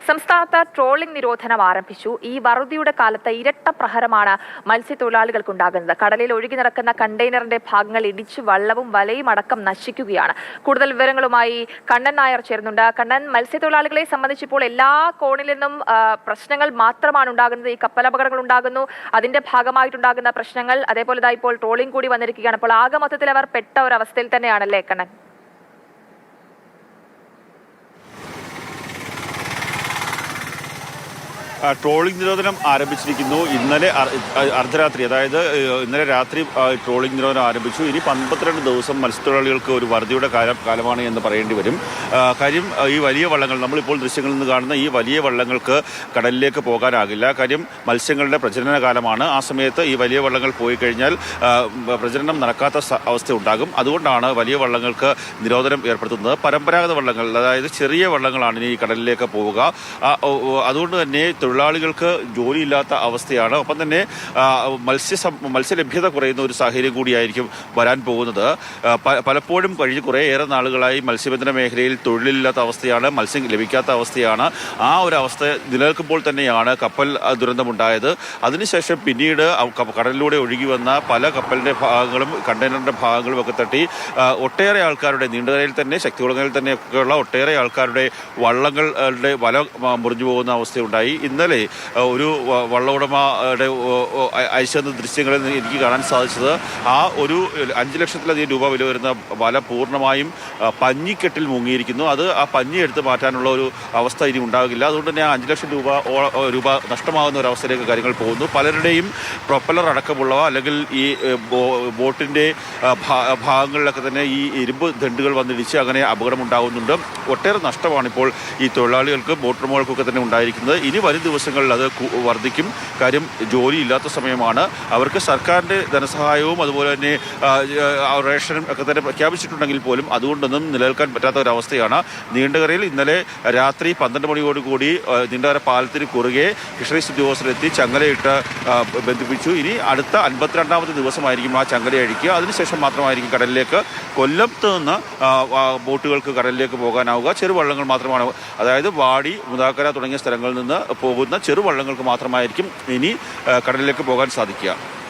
സംസ്ഥാനത്ത് ട്രോളിംഗ് നിരോധനം ആരംഭിച്ചു. ഈ വറുതിയുടെ കാലത്ത് ഇരട്ട പ്രഹരമാണ് മത്സ്യത്തൊഴിലാളികൾക്കുണ്ടാകുന്നത്. കടലിൽ ഒഴുകി നടക്കുന്ന കണ്ടെയ്നറിന്റെ ഭാഗങ്ങൾ ഇടിച്ചു വള്ളവും വലയും അടക്കം നശിക്കുകയാണ്. കൂടുതൽ വിവരങ്ങളുമായി കണ്ണൻ നായർ ചേരുന്നുണ്ട്. കണ്ണൻ, മത്സ്യത്തൊഴിലാളികളെ സംബന്ധിച്ചിപ്പോൾ എല്ലാ കോണിൽ നിന്നും പ്രശ്നങ്ങൾ മാത്രമാണ് ഉണ്ടാകുന്നത്. ഈ കപ്പലപകടങ്ങൾ ഉണ്ടാകുന്നു, അതിന്റെ ഭാഗമായിട്ടുണ്ടാകുന്ന പ്രശ്നങ്ങൾ, അതേപോലെ ഇപ്പോൾ ട്രോളിംഗ് കൂടി വന്നിരിക്കുകയാണ്. അപ്പോൾ ആകെ മൊത്തത്തിൽ അവർ പെട്ട ഒരു അവസ്ഥയിൽ തന്നെയാണല്ലേ കണ്ണൻ? ട്രോളിംഗ് നിരോധനം ആരംഭിച്ചിരിക്കുന്നു. ഇന്നലെ അർദ്ധരാത്രി, അതായത് ഇന്നലെ രാത്രി ട്രോളിംഗ് നിരോധനം ആരംഭിച്ചു. ഇനി 52 ദിവസം മത്സ്യത്തൊഴിലാളികൾക്ക് ഒരു വറുതിയുടെ കാലമാണ് എന്ന് പറയേണ്ടി വരും. കാര്യം ഈ വലിയ വള്ളങ്ങൾ, നമ്മളിപ്പോൾ ദൃശ്യങ്ങളിൽ നിന്ന് കാണുന്ന ഈ വലിയ വള്ളങ്ങൾക്ക് കടലിലേക്ക് പോകാനാകില്ല. കാര്യം മത്സ്യങ്ങളുടെ പ്രജനന കാലമാണ്. ആ സമയത്ത് ഈ വലിയ വള്ളങ്ങൾ പോയി കഴിഞ്ഞാൽ പ്രജനനം നടക്കാത്ത അവസ്ഥ ഉണ്ടാകും. അതുകൊണ്ടാണ് വലിയ വള്ളങ്ങൾക്ക് നിരോധനം ഏർപ്പെടുത്തുന്നത്. പരമ്പരാഗത വള്ളങ്ങൾ, അതായത് ചെറിയ വള്ളങ്ങളാണ് ഇനി ഈ കടലിലേക്ക് പോവുക. അതുകൊണ്ട് തന്നെ തൊഴിലാളികൾക്ക് ജോലിയില്ലാത്ത അവസ്ഥയാണ്. ഒപ്പം തന്നെ മത്സ്യലഭ്യത കുറയുന്ന ഒരു സാഹചര്യം കൂടിയായിരിക്കും വരാൻ പോകുന്നത്. പലപ്പോഴും കഴിഞ്ഞ കുറേയേറെ നാളുകളായി മത്സ്യബന്ധന മേഖലയിൽ തൊഴിലില്ലാത്ത അവസ്ഥയാണ്, മത്സ്യം ലഭിക്കാത്ത അവസ്ഥയാണ്. ആ ഒരു അവസ്ഥ നിലനിൽക്കുമ്പോൾ തന്നെയാണ് കപ്പൽ ദുരന്തമുണ്ടായത്. അതിനുശേഷം പിന്നീട് കടലിലൂടെ ഒഴുകി വന്ന പല കപ്പലിൻ്റെ ഭാഗങ്ങളും കണ്ടെയ്നറിൻ്റെ ഭാഗങ്ങളും ഒക്കെ തട്ടി ഒട്ടേറെ ആൾക്കാരുടെ, നീണ്ടകരയിൽ തന്നെ ശക്തികുളങ്ങളിൽ തന്നെയൊക്കെയുള്ള ഒട്ടേറെ ആൾക്കാരുടെ വള്ളങ്ങളുടെ വല മുറിഞ്ഞു പോകുന്ന അവസ്ഥയുണ്ടായി. ഇന്നലെ ഒരു വള്ളവുടമയുടെ അയച്ച ദൃശ്യങ്ങളിൽ എനിക്ക് കാണാൻ സാധിച്ചത് ആ ഒരു 5 ലക്ഷത്തിലധികം രൂപ വില വരുന്ന വല പൂർണ്ണമായും പഞ്ഞിക്കെട്ടിൽ മുങ്ങിയിരിക്കുന്നു. അത് ആ പഞ്ഞി എടുത്ത് മാറ്റാനുള്ള ഒരു അവസ്ഥ ഇനി ഉണ്ടാകില്ല. അതുകൊണ്ട് തന്നെ 5 ലക്ഷം രൂപ നഷ്ടമാകുന്ന ഒരു അവസ്ഥയിലേക്ക് കാര്യങ്ങൾ പോകുന്നു. പലരുടെയും പ്രൊപ്പലർ അടക്കമുള്ളവ, അല്ലെങ്കിൽ ഈ ബോട്ടിൻ്റെ ഭാഗങ്ങളിലൊക്കെ തന്നെ ഈ ഇരുമ്പ് ദണ്ടുകൾ വന്നിടിച്ച് അങ്ങനെ അപകടമുണ്ടാകുന്നുണ്ട്. ഒട്ടേറെ നഷ്ടമാണ് ഇപ്പോൾ ഈ തൊഴിലാളികൾക്ക്, ബോട്ടുടമകൾക്കൊക്കെ തന്നെ ഉണ്ടായിരിക്കുന്നത്. ഇനി വരും ദിവസങ്ങളിൽ അത് വർദ്ധിക്കും. കാര്യം ജോലിയില്ലാത്ത സമയമാണ്. അവർക്ക് സർക്കാരിൻ്റെ ധനസഹായവും അതുപോലെ തന്നെ റേഷനും ഒക്കെ തന്നെ പ്രഖ്യാപിച്ചിട്ടുണ്ടെങ്കിൽ പോലും അതുകൊണ്ടൊന്നും നിലനിൽക്കാൻ പറ്റാത്ത ഒരവസ്ഥയാണ്. നീണ്ടകരയിൽ ഇന്നലെ രാത്രി 12 മണിയോടുകൂടി നീണ്ടകര പാലത്തിന് കുറുകെ ഫിഷറീസ് ഉദ്യോഗസ്ഥരെത്തി ചങ്ങലയിട്ട് ബന്ധിപ്പിച്ചു. ഇനി അടുത്ത 52ാമത്തെ ദിവസമായിരിക്കും ആ ചങ്ങല അഴിക്കുക. അതിനുശേഷം മാത്രമായിരിക്കും കടലിലേക്ക്, കൊല്ലത്ത് നിന്ന് ബോട്ടുകൾക്ക് കടലിലേക്ക് പോകാനാവുക. ചെറുവള്ളങ്ങൾ മാത്രമാണ്, അതായത് വാടി, മുതാക്കര തുടങ്ങിയ സ്ഥലങ്ങളിൽ നിന്ന് പോകുന്ന ചെറുവള്ളങ്ങൾക്ക് മാത്രമായിരിക്കും ഇനി കടലിലേക്ക് പോകാൻ സാധിക്കുക.